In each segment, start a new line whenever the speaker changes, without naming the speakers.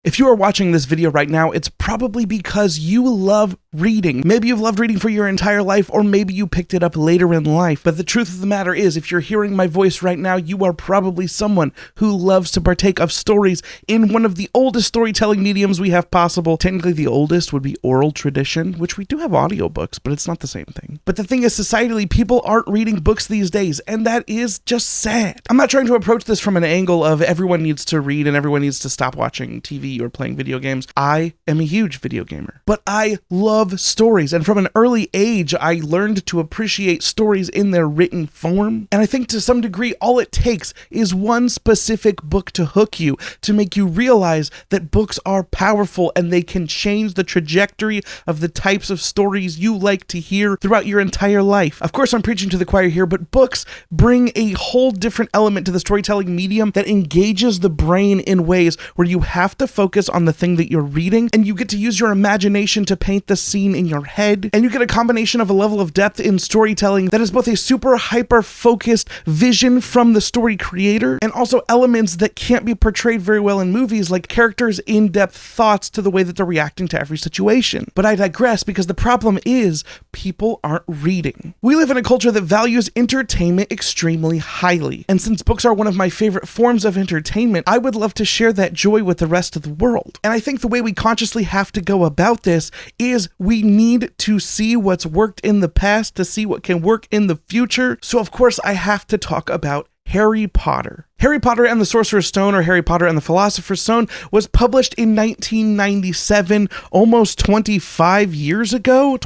If you are watching this video right now, it's probably because you love reading. Maybe you've loved reading for your entire life, or maybe you picked it up later in life. But the truth of the matter is, if you're hearing my voice right now, you are probably someone who loves to partake of stories in one of the oldest storytelling mediums we have possible. Technically, the oldest would be oral tradition, which we do have audiobooks, but it's not the same thing. But the thing is, societally, people aren't reading books these days, and that is just sad. I'm not trying to approach this from an angle of everyone needs to read and everyone needs to stop watching TV or playing video games. I am a huge video gamer, but I love stories. And from an early age, I learned to appreciate stories in their written form. And I think to some degree, all it takes is one specific book to hook you, to make you realize that books are powerful and they can change the trajectory of the types of stories you like to hear throughout your entire life. Of course, I'm preaching to the choir here, but books bring a whole different element to the storytelling medium that engages the brain in ways where you have to focus on the thing that you're reading, and you get to use your imagination to paint the scene in your head, and you get a combination of a level of depth in storytelling that is both a super hyper focused vision from the story creator and also elements that can't be portrayed very well in movies, like characters' in-depth thoughts to the way that they're reacting to every situation. But I digress, because the problem is people aren't reading. We live in a culture that values entertainment extremely highly, and since books are one of my favorite forms of entertainment, I would love to share that joy with the rest of the world. And I think the way we consciously have to go about this is we need to see what's worked in the past to see what can work in the future. So of course I have to talk about Harry Potter. Harry Potter and the Sorcerer's Stone, or Harry Potter and the Philosopher's Stone, was published in 1997, almost 25 years ago.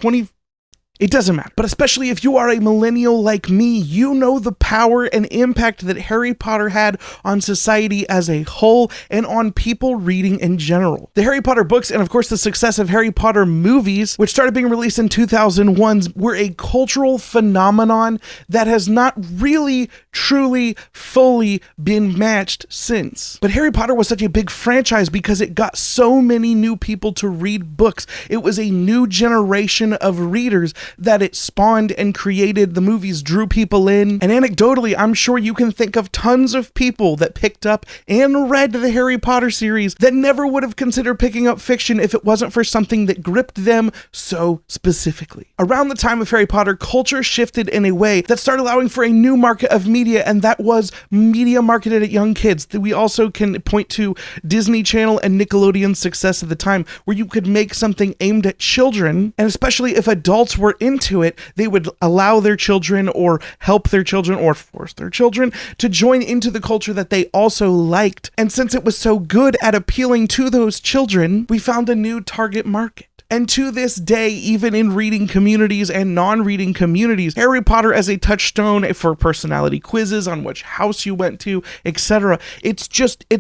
It doesn't matter. But especially if you are a millennial like me, you know the power and impact that Harry Potter had on society as a whole and on people reading in general. The Harry Potter books, and of course the success of Harry Potter movies, which started being released in 2001, were a cultural phenomenon that has not really, truly, fully been matched since. But Harry Potter was such a big franchise because it got so many new people to read books. It was a new generation of readers that it spawned and created. The movies drew people in, and anecdotally, I'm sure you can think of tons of people that picked up and read the Harry Potter series that never would have considered picking up fiction if it wasn't for something that gripped them so specifically. Around the time of Harry Potter, culture shifted in a way that started allowing for a new market of media, and that was media marketed at young kids. We also can point to Disney Channel and Nickelodeon's success at the time, where you could make something aimed at children, and especially if adults were into it, they would allow their children or help their children or force their children to join into the culture that they also liked. And since it was so good at appealing to those children, we found a new target market. And to this day, even in reading communities and non-reading communities, Harry Potter as a touchstone for personality quizzes on which house you went to, etc. It's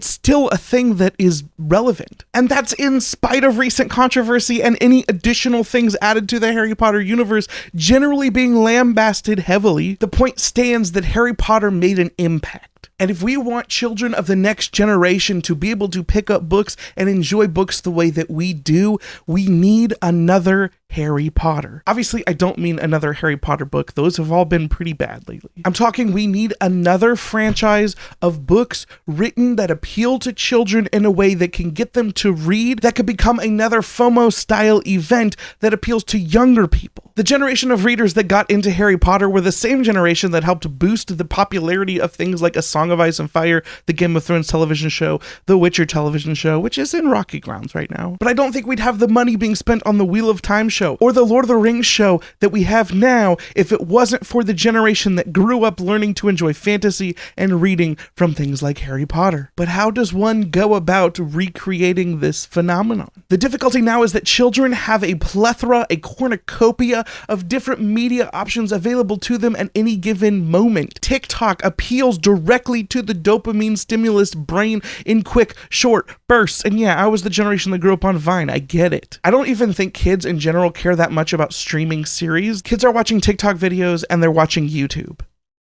still a thing that is relevant. And that's in spite of recent controversy and any additional things added to the Harry Potter universe generally being lambasted heavily. The point stands that Harry Potter made an impact. And if we want children of the next generation to be able to pick up books and enjoy books the way that we do, we need another Harry Potter. Obviously, I don't mean another Harry Potter book. Those have all been pretty bad lately. I'm talking we need another franchise of books written that appeal to children in a way that can get them to read, that could become another FOMO-style event that appeals to younger people. The generation of readers that got into Harry Potter were the same generation that helped boost the popularity of things like A Song of Ice and Fire, the Game of Thrones television show, the Witcher television show, which is in rocky grounds right now. But I don't think we'd have the money being spent on the Wheel of Time show or the Lord of the Rings show that we have now if it wasn't for the generation that grew up learning to enjoy fantasy and reading from things like Harry Potter. But how does one go about recreating this phenomenon? The difficulty now is that children have a plethora, a cornucopia of different media options available to them at any given moment. TikTok appeals directly to the dopamine stimulus brain in quick, short bursts. And yeah, I was the generation that grew up on Vine. I get it. I don't even think kids in general care that much about streaming series. Kids are watching TikTok videos and they're watching YouTube.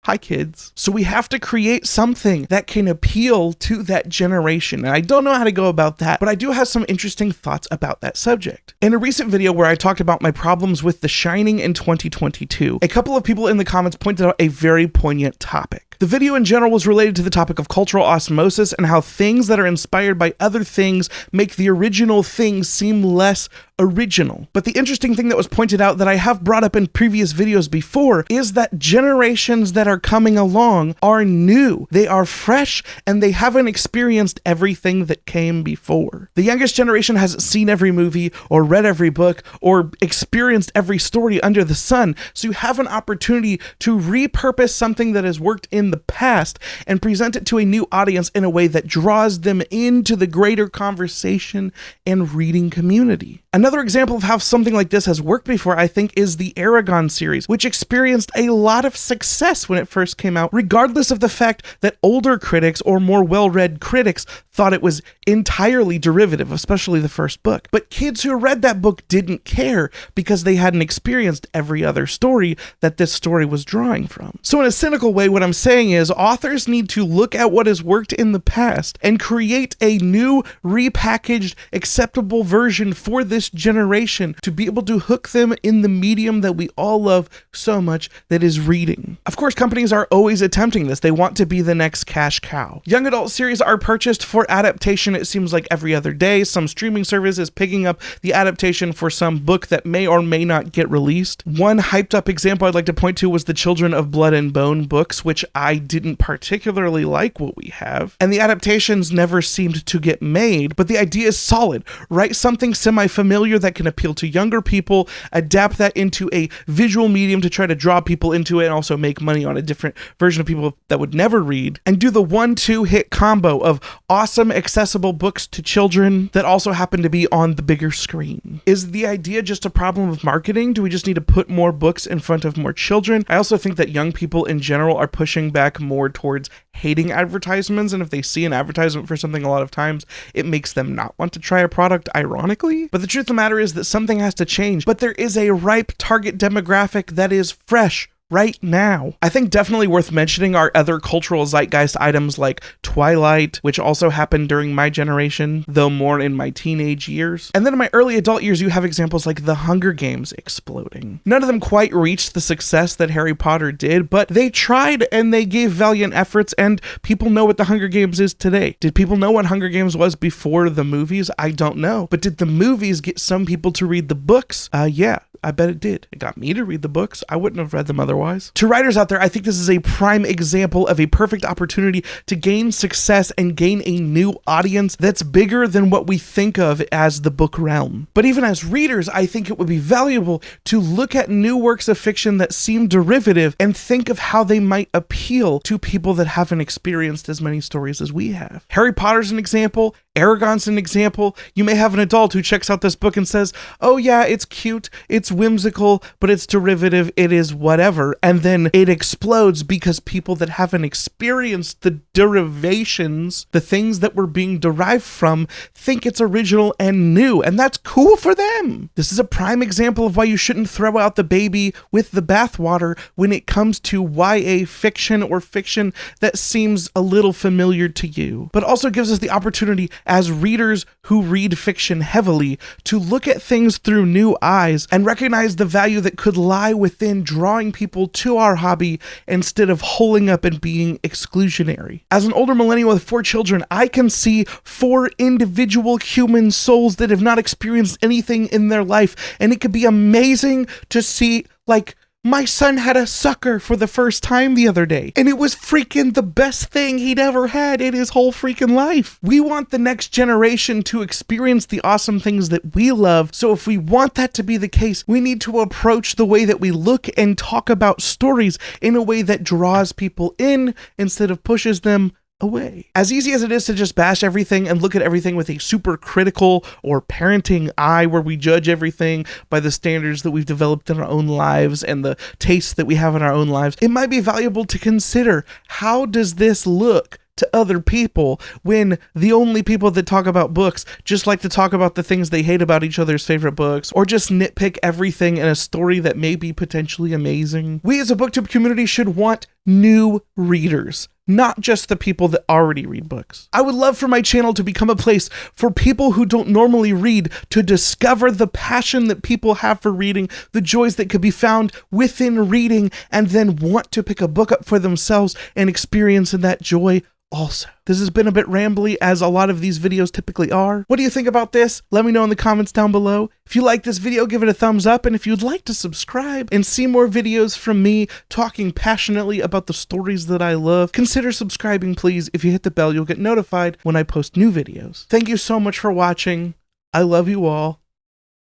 Hi, kids. So we have to create something that can appeal to that generation. And I don't know how to go about that, but I do have some interesting thoughts about that subject. In a recent video where I talked about my problems with The Shining in 2022, a couple of people in the comments pointed out a very poignant topic. The video in general was related to the topic of cultural osmosis and how things that are inspired by other things make the original thing seem less original. But the interesting thing that was pointed out that I have brought up in previous videos before is that generations that are coming along are new, they are fresh, and they haven't experienced everything that came before. The youngest generation hasn't seen every movie or read every book or experienced every story under the sun, so you have an opportunity to repurpose something that has worked in the past and present it to a new audience in a way that draws them into the greater conversation and reading community. Another example of how something like this has worked before, I think, is the Aragon series, which experienced a lot of success when it first came out, regardless of the fact that older critics or more well-read critics thought it was entirely derivative, especially the first book. But kids who read that book didn't care because they hadn't experienced every other story that this story was drawing from. So in a cynical way, what I'm saying is authors need to look at what has worked in the past and create a new, repackaged, acceptable version for this generation to be able to hook them in the medium that we all love so much, that is reading. Of course, companies are always attempting this. They want to be the next cash cow. Young adult series are purchased for adaptation, it seems like every other day. Some streaming service is picking up the adaptation for some book that may or may not get released. One hyped up example I'd like to point to was the Children of Blood and Bone books, which I didn't particularly like what we have. And the adaptations never seemed to get made, but the idea is solid. Write something semi-familiar that can appeal to younger people, adapt that into a visual medium to try to draw people into it and also make money on a different version of people that would never read, and do the 1-2 hit combo of awesome accessible books to children that also happen to be on the bigger screen. Is the idea just a problem of marketing? Do we just need to put more books in front of more children? I also think that young people in general are pushing back more towards hating advertisements, and if they see an advertisement for something a lot of times, it makes them not want to try a product, ironically. But the truth of the matter is that something has to change, but there is a ripe target demographic that is fresh right now. I think definitely worth mentioning are other cultural zeitgeist items like Twilight, which also happened during my generation, though more in my teenage years. And then in my early adult years, you have examples like The Hunger Games exploding. None of them quite reached the success that Harry Potter did, but they tried and they gave valiant efforts, and people know what The Hunger Games is today. Did people know what Hunger Games was before the movies? I don't know. But did the movies get some people to read the books? Yeah. I bet it did. It got me to read the books. I wouldn't have read them otherwise. To writers out there, I think this is a prime example of a perfect opportunity to gain success and gain a new audience that's bigger than what we think of as the book realm. But even as readers, I think it would be valuable to look at new works of fiction that seem derivative and think of how they might appeal to people that haven't experienced as many stories as we have. Harry Potter's an example. Aragon's an example. You may have an adult who checks out this book and says, oh yeah, it's cute, it's whimsical, but it's derivative, it is whatever. And then it explodes because people that haven't experienced the derivations, the things that were being derived from, think it's original and new, and that's cool for them. This is a prime example of why you shouldn't throw out the baby with the bathwater when it comes to YA fiction or fiction that seems a little familiar to you, but also gives us the opportunity as readers who read fiction heavily to look at things through new eyes and recognize the value that could lie within drawing people to our hobby instead of holding up and being exclusionary. As an older millennial with 4 children, I can see 4 individual human souls that have not experienced anything in their life, and it could be amazing to see, like, my son had a sucker for the first time the other day, and it was freaking the best thing he'd ever had in his whole freaking life. We want the next generation to experience the awesome things that we love, so if we want that to be the case, we need to approach the way that we look and talk about stories in a way that draws people in instead of pushes them away. As easy as it is to just bash everything and look at everything with a super critical or parenting eye where we judge everything by the standards that we've developed in our own lives and the tastes that we have in our own lives, it might be valuable to consider, how does this look to other people when the only people that talk about books just like to talk about the things they hate about each other's favorite books, or just nitpick everything in a story that may be potentially amazing. We as a booktube community should want new readers, not just the people that already read books. I would love for my channel to become a place for people who don't normally read to discover the passion that people have for reading, the joys that could be found within reading, and then want to pick a book up for themselves and experience in that joy also. This has been a bit rambly, as a lot of these videos typically are. What do you think about this? Let me know in the comments down below. If you like this video, give it a thumbs up, and if you'd like to subscribe and see more videos from me talking passionately about the stories that I love, consider subscribing, please. If you hit the bell, you'll get notified when I post new videos. Thank you so much for watching. I love you all.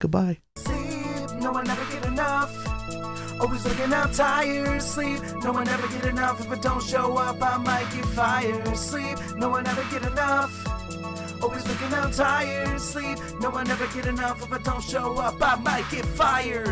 Goodbye.
No one ever get enough. Always looking out, tired, sleep. No one ever get enough. If it don't show up, I might get fired. Sleep, no one ever get enough. Always looking out, tired, sleep. No one ever get enough. If I don't show up, I might get fired.